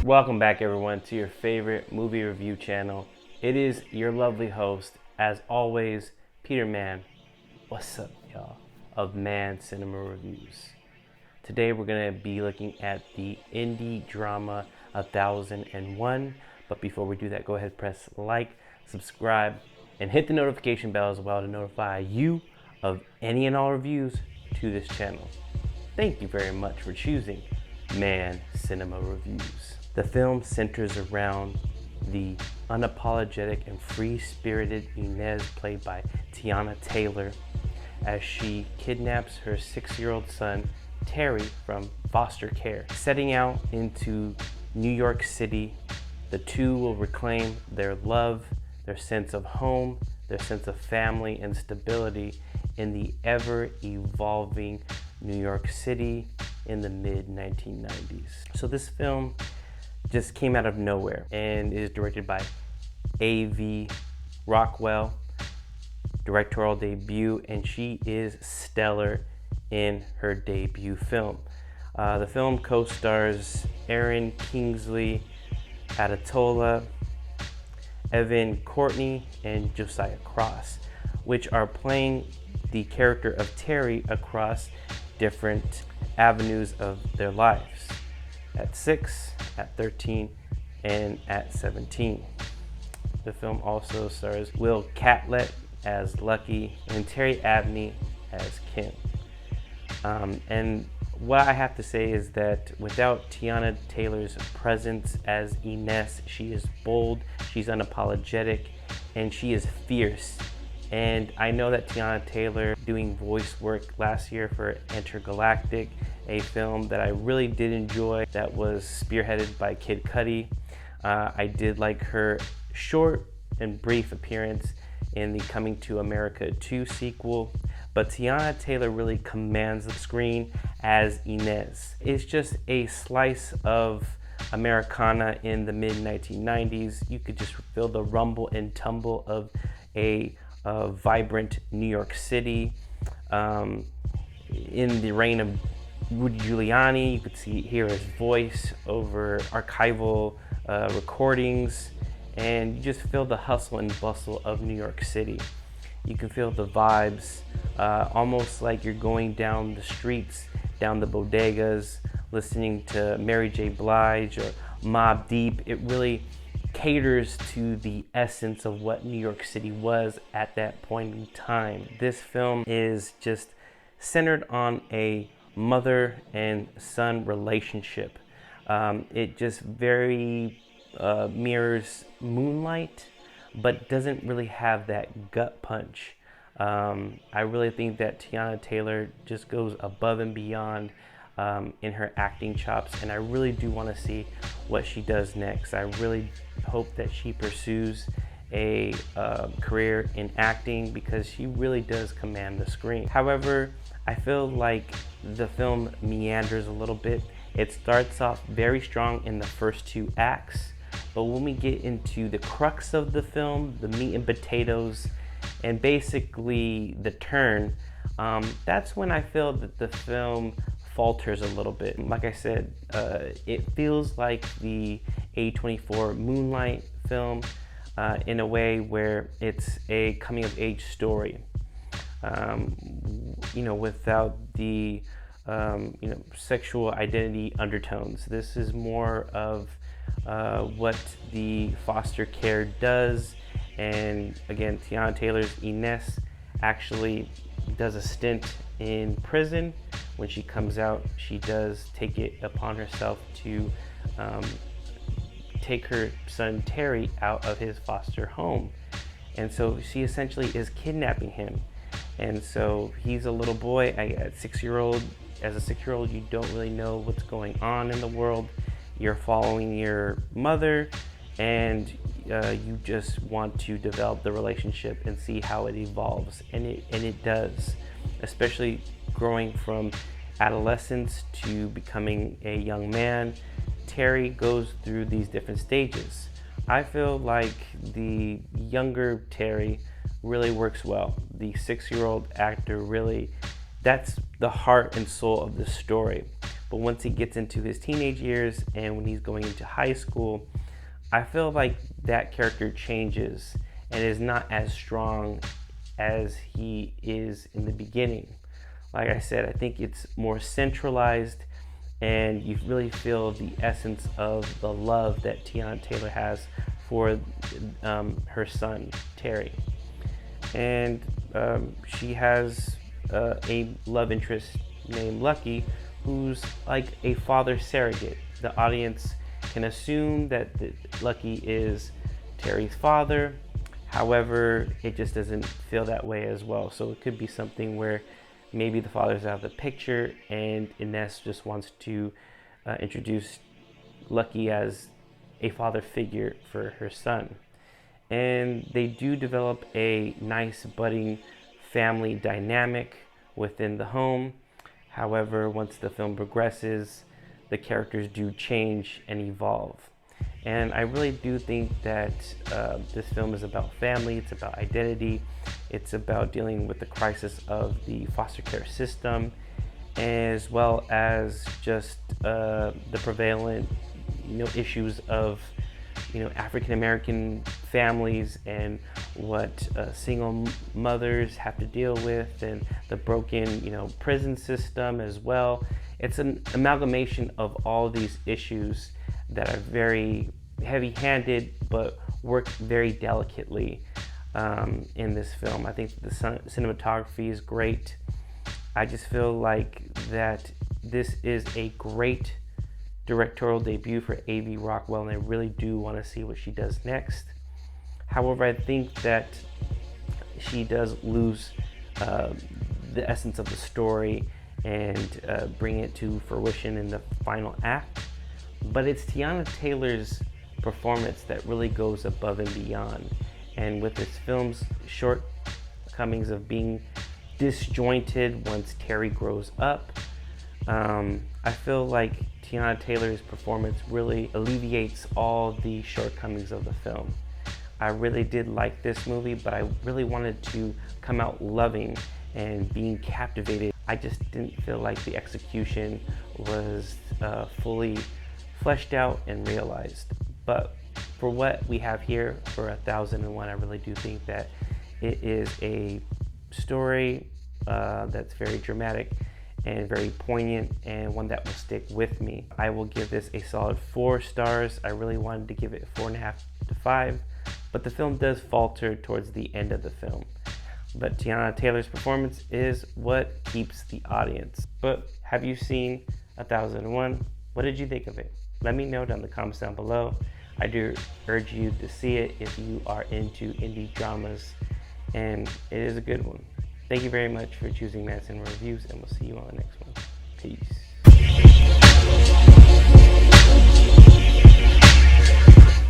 Welcome back everyone to your favorite movie review channel. It is your lovely host, as always, Peter Man. What's up, y'all? Of Man Cinema Reviews. Today we're going to be looking at the indie drama 1001. But before we do that, go ahead and press like, subscribe, and hit the notification bell as well to notify you of any and all reviews to this channel. Thank you very much for choosing Man Cinema Reviews. The film centers around the unapologetic and free-spirited Inez, played by Teyana Taylor, as she kidnaps her 6-year-old son, Terri, from foster care. Setting out into New York City, the two will reclaim their love, their sense of home, their sense of family and stability in the ever-evolving New York City in the mid-1990s. So this film just came out of nowhere and is directed by Aven Rockwell, directorial debut, and she is stellar in her debut film. The film co-stars Aven, Kingsley, Adetola, Aven, Courtney, and Josiah, which are playing the character of Terri across different avenues of their lives. At 6, at 13, and at 17. The film also stars Catlett as Lucky and Terri Abney as Kim. And what I have to say is that without Teyana Taylor's presence as Inez, she is bold, she's unapologetic, and she is fierce. And I know that Teyana Taylor doing voice work last year for Intergalactic, a film that I really did enjoy that was spearheaded by Kid Cudi. I did like her short and brief appearance in the Coming to America 2 sequel, but Teyana Taylor really commands the screen as Inez. It's just a slice of Americana in the mid-1990s. You could just feel the rumble and tumble of a vibrant New York City. In the reign of Rudy Giuliani, you could hear his voice over archival recordings, and you just feel the hustle and bustle of New York City. You can feel the vibes, almost like you're going down the streets, down the bodegas, listening to Mary J. Blige or Mobb Deep. It really caters to the essence of what New York City was at that point in time. This film is just centered on a mother and son relationship. It just very mirrors Moonlight, but doesn't really have that gut punch. I really think that Teyana Taylor just goes above and beyond in her acting chops, and I really do want to see what she does next. I really hope that she pursues a career in acting, because she really does command the screen. However, I feel like the film meanders a little bit. It starts off very strong in the first 2 acts, but when we get into the crux of the film, the meat and potatoes, and basically the turn, that's when I feel that the film falters a little bit. Like I said, it feels like the A24 Moonlight film in a way where it's a coming-of-age story, without the sexual identity undertones. This is more of what the foster care does. And again, Teyana Taylor's Inez actually does a stint in prison. When she comes out, she does take it upon herself to take her son Terri out of his foster home. And so she essentially is kidnapping him. And so he's a little boy. As a 6-year-old, you don't really know what's going on in the world. You're following your mother, and you just want to develop the relationship and see how it evolves, and it does, especially growing from adolescence to becoming a young man. Terri goes through these different stages. I feel like the younger Terri really works well. The 6-year-old actor really, that's the heart and soul of the story. But once he gets into his teenage years and when he's going into high school, I feel like that character changes and is not as strong as he is in the beginning. Like I said, I think it's more centralized, and you really feel the essence of the love that Teyana Taylor has for her son, Terri. And she has a love interest named Lucky, who's like a father surrogate. The audience can assume that Lucky is Terri's father. However, it just doesn't feel that way as well. So it could be something where maybe the father's out of the picture and Ines just wants to introduce Lucky as a father figure for her son. And they do develop a nice budding family dynamic within the home. However, once the film progresses, the characters do change and evolve. And I really do think that this film is about family, it's about identity, it's about dealing with the crisis of the foster care system, as well as just the prevalent issues of African American families and what single mothers have to deal with, and the broken prison system as well. It's an amalgamation of all these issues that are very heavy-handed but work very delicately in this film. I think the cinematography is great. I just feel like that this is a great directorial debut for A.V. Rockwell, and I really do want to see what she does next. However, I think that she does lose the essence of the story and bring it to fruition in the final act. But it's Teyana Taylor's performance that really goes above and beyond. And with this film's shortcomings of being disjointed once Terri grows up, I feel like Teyana Taylor's performance really alleviates all the shortcomings of the film. I really did like this movie, but I really wanted to come out loving and being captivated. I just didn't feel like the execution was fully fleshed out and realized. But for what we have here for 1001, I really do think that it is a story that's very dramatic and very poignant, and one that will stick with me. I will give this a solid 4 stars. I really wanted to give it 4.5 to 5, but the film does falter towards the end of the film. But Teyana Taylor's performance is what keeps the audience. But have you seen 1001? What did you think of it? Let me know down in the comments down below. I do urge you to see it if you are into indie dramas, and it is a good one. Thank you very much for choosing Madison Reviews, and we'll see you on the next one. Peace.